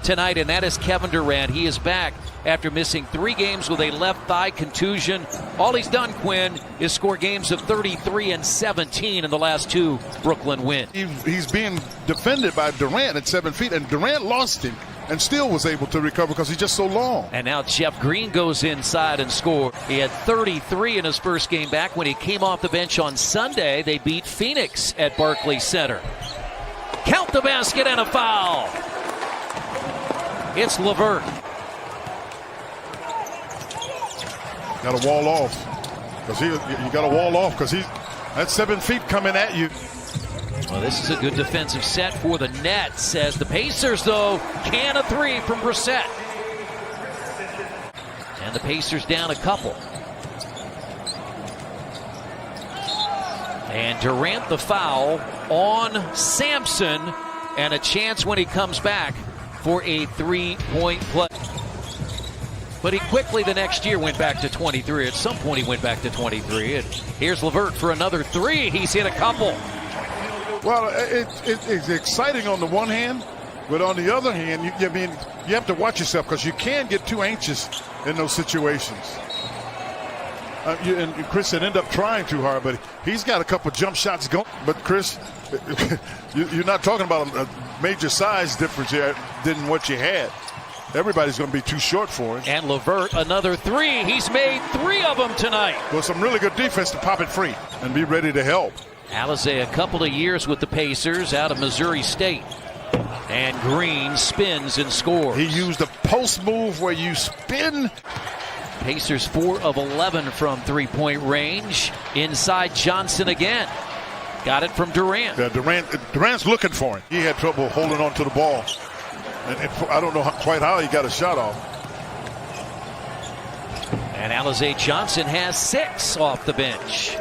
tonight, and that is Kevin Durant. He is back after missing 3 games with a left thigh contusion. All he's done, Quinn, is score games of 33 and 17 in the last 2 Brooklyn wins. He's being defended by Durant at 7 feet, and Durant lost him and still was able to recover because he's just so long. And now Jeff Green goes inside and scores. He had 33 in his first game back. When he came off the bench on Sunday, they beat Phoenix at Barclays Center. Count the basket and a foul. It's LeVert. Got to wall off because you got to wall off because that's 7 feet coming at you. Well, this is a good defensive set for the Nets as the Pacers, though, can a 3 from Brissett. And the Pacers down a couple. And Durant the foul on Sampson, and a chance when he comes back for a 3-point play. But he quickly the next year went back to 23. At some point he went back to 23. And here's LeVert for another 3. He's hit a couple. Well, it's exciting on the one hand, but on the other hand, you have to watch yourself because you can get too anxious in those situations. And Chris had ended up trying too hard, but he's got a couple jump shots going. But Chris, you're not talking about a major size difference here than what you had. Everybody's going to be too short for him. And LeVert, another 3. He's made 3 of them tonight. Well, some really good defense to pop it free and be ready to help. Alizé, a couple of years with the Pacers out of Missouri State. And Green spins and scores. He used a post move where you spin. Pacers 4 of 11 from 3-point range. Inside Johnson again. Got it from Durant. Yeah, Durant's looking for him. He had trouble holding on to the ball. And I don't know quite how he got a shot off. And Alizé Johnson has 6 off the bench.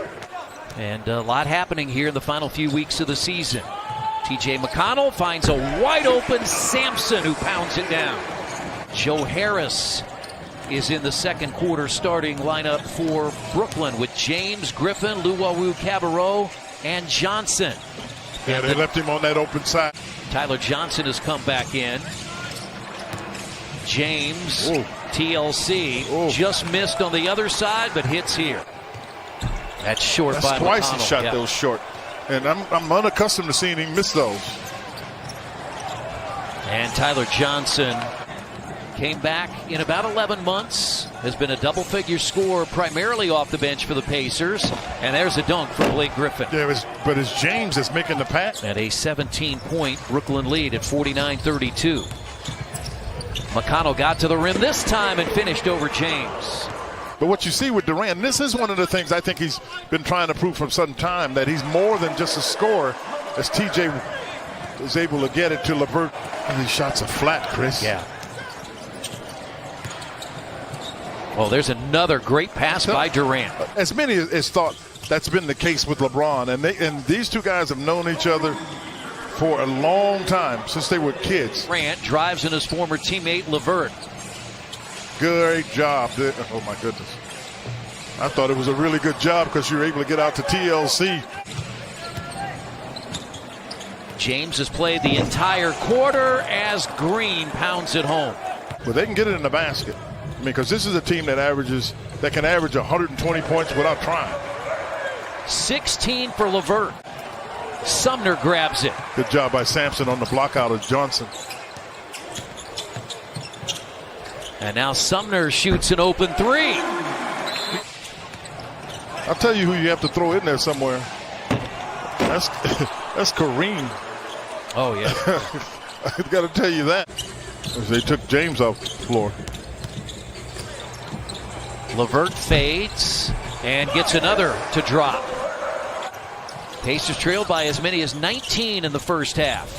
And a lot happening here in the final few weeks of the season. T.J. McConnell finds a wide open Sampson who pounds it down. Joe Harris is in the second quarter starting lineup for Brooklyn with James, Griffin, Luwawu-Cabarrot, and Johnson. Yeah, they left him on that open side. Tyler Johnson has come back in. James, TLC, just missed on the other side, but hits here. That's short by McConnell. Twice he shot those short. And I'm unaccustomed to seeing him miss those. And Tyler Johnson came back in about 11 months. Has been a double-figure scorer primarily off the bench for the Pacers. And there's a dunk for Blake Griffin. Yeah, but it's James that's making the pass. At a 17-point Brooklyn lead at 49-32. McConnell got to the rim this time and finished over James. But what you see with Durant, and this is one of the things I think he's been trying to prove for some time, that he's more than just a scorer, as TJ is able to get it to LeVert. And these shots are flat, Chris. Yeah. Well, there's another great pass by Durant. As many as thought that's been the case with LeBron, and these two guys have known each other for a long time, since they were kids. Durant drives in his former teammate LeVert. Great job. Oh, my goodness. I thought it was a really good job because you were able to get out to TLC. James has played the entire quarter as Green pounds it home. But they can get it in the basket. I mean, because this is a team that can average 120 points without trying. 16 for LeVert. Sumner grabs it. Good job by Sampson on the block out of Johnson. And now Sumner shoots an open 3. I'll tell you who you have to throw in there somewhere. That's Kareem. Oh, yeah. I've got to tell you that. They took James off the floor. LeVert fades and gets another to drop. Pacers trailed by as many as 19 in the first half.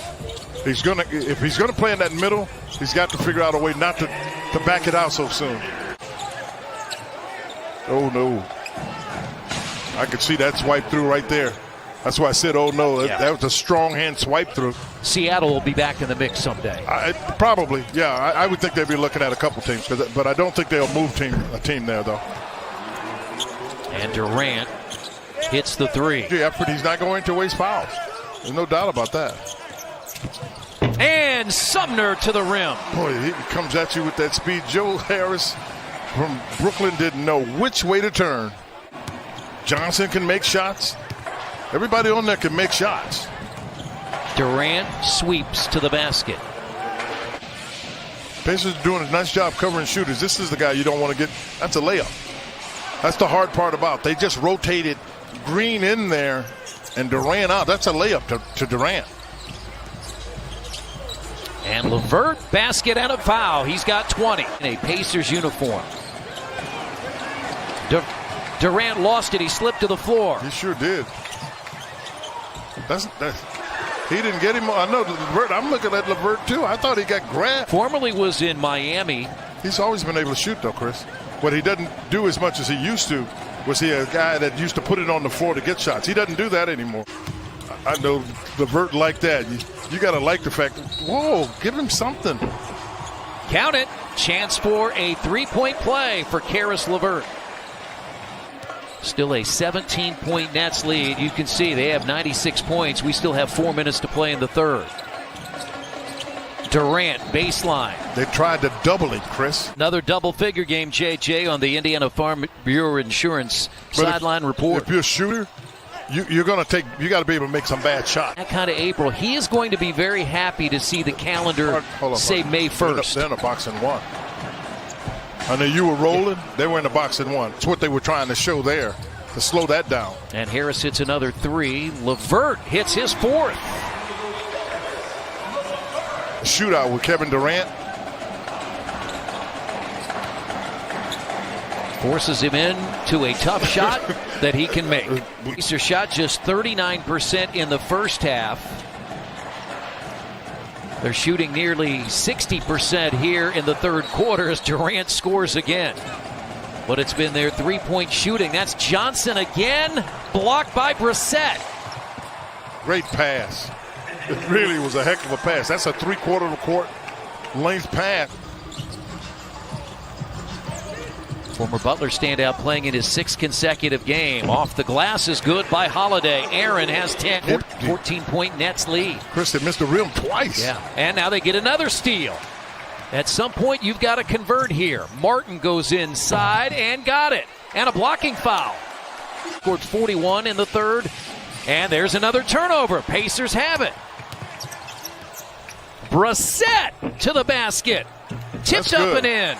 If he's gonna play in that middle, he's got to figure out a way not to back it out so soon. Oh no. I could see that swipe through right there. That's why I said, oh no, that was a strong hand swipe through. Seattle will be back in the mix someday. Probably, yeah. I would think they'd be looking at a couple teams, but I don't think they'll move a team there though. And Durant hits the 3. The effort, he's not going to waste fouls. There's no doubt about that. And Sumner to the rim. Boy, he comes at you with that speed. Joe Harris from Brooklyn didn't know which way to turn. Johnson can make shots. Everybody on there can make shots. Durant sweeps to the basket. Pacers are doing a nice job covering shooters. This is the guy you don't want to get. That's a layup. That's the hard part about it. They just rotated Green in there and Durant out. That's a layup to Durant. And LeVert, basket and a foul. He's got 20 in a Pacers uniform. Durant lost it. He slipped to the floor. He sure did. He didn't get him. I know LeVert. I'm looking at LeVert too. I thought he got grabbed. Formerly was in Miami. He's always been able to shoot though, Chris. What he doesn't do as much as he used to was he a guy that used to put it on the floor to get shots. He doesn't do that anymore. I know LeVert like that. You got to like the fact, whoa, give him something. Count it. Chance for a three-point play for Karis LeVert. Still a 17-point Nets lead. You can see they have 96 points. We still have 4 minutes to play in the third. Durant, baseline. They tried to double it, Chris. Another double-figure game, JJ, on the Indiana Farm Bureau Insurance sideline report. If you're a shooter, you got to be able to make some bad shots. That kind of April. He is going to be very happy to see the calendar say May 1st. They're in a box and one. I know you were rolling. They were in the box and one. It's what they were trying to show there, to slow that down. And Harris hits another three. LeVert hits his fourth. Shootout with Kevin Durant. Forces him in to a tough shot that he can make. Pacers shot just 39% in the first half. They're shooting nearly 60% here in the third quarter as Durant scores again. But it's been their three-point shooting. That's Johnson again, blocked by Brissett. Great pass. It really was a heck of a pass. That's a three-quarter of a court length pass. Former Butler standout playing in his sixth consecutive game. Off the glass is good by Holiday. Aaron has 10. 14-point Nets lead. Chris, they missed the rim twice. Yeah, and now they get another steal. At some point, you've got to convert here. Martin goes inside and got it. And a blocking foul. Scored 41 in the third. And there's another turnover. Pacers have it. Brissett to the basket. Tipped up and in.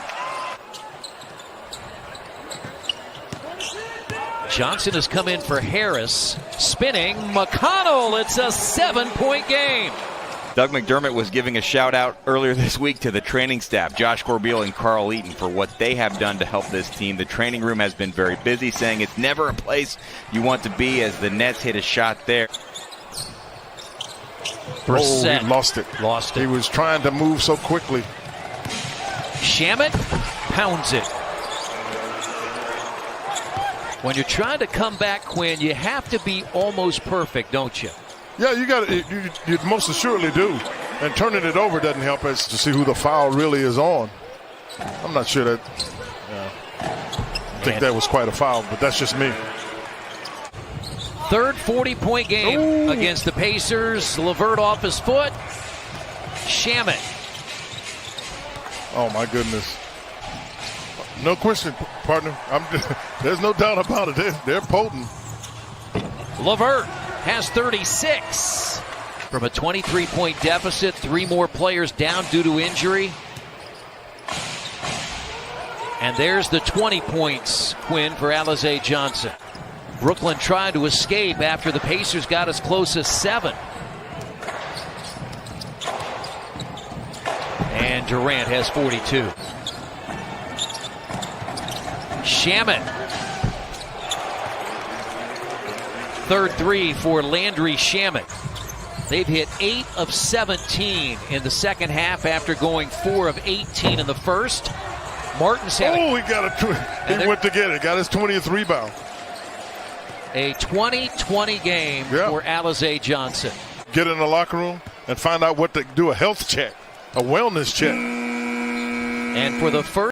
Johnson has come in for Harris. Spinning McConnell. It's a 7-point game. Doug McDermott was giving a shout out earlier this week to the training staff, Josh Corbeil and Carl Eaton, for what they have done to help this team. The training room has been very busy, saying it's never a place you want to be as the Nets hit a shot there. Brissett. He lost it. Lost it. He was trying to move so quickly. Shamet pounds it. When you're trying to come back, Quinn, you have to be almost perfect, don't you? Yeah, you most assuredly do. And turning it over doesn't help us to see who the foul really is on. I'm not sure that. I think that was quite a foul, but that's just me. Third 40-point game against the Pacers. LeVert off his foot. Shamet. Oh, my goodness. No question, partner. There's no doubt about it. They're potent. LeVert has 36. From a 23-point deficit, 3 more players down due to injury. And there's the 20 points, Quinn, for Alize Johnson. Brooklyn tried to escape after the Pacers got as close as 7. And Durant has 42. Shamet. Third three for Landry Shamet. They've hit 8 of 17 in the second half after going 4 of 18 in the first. Martin's had he went to get it. Got his 20th rebound. A 20-20 game for Alize Johnson. Get in the locker room and find out what to do, a health check, a wellness check. And for the first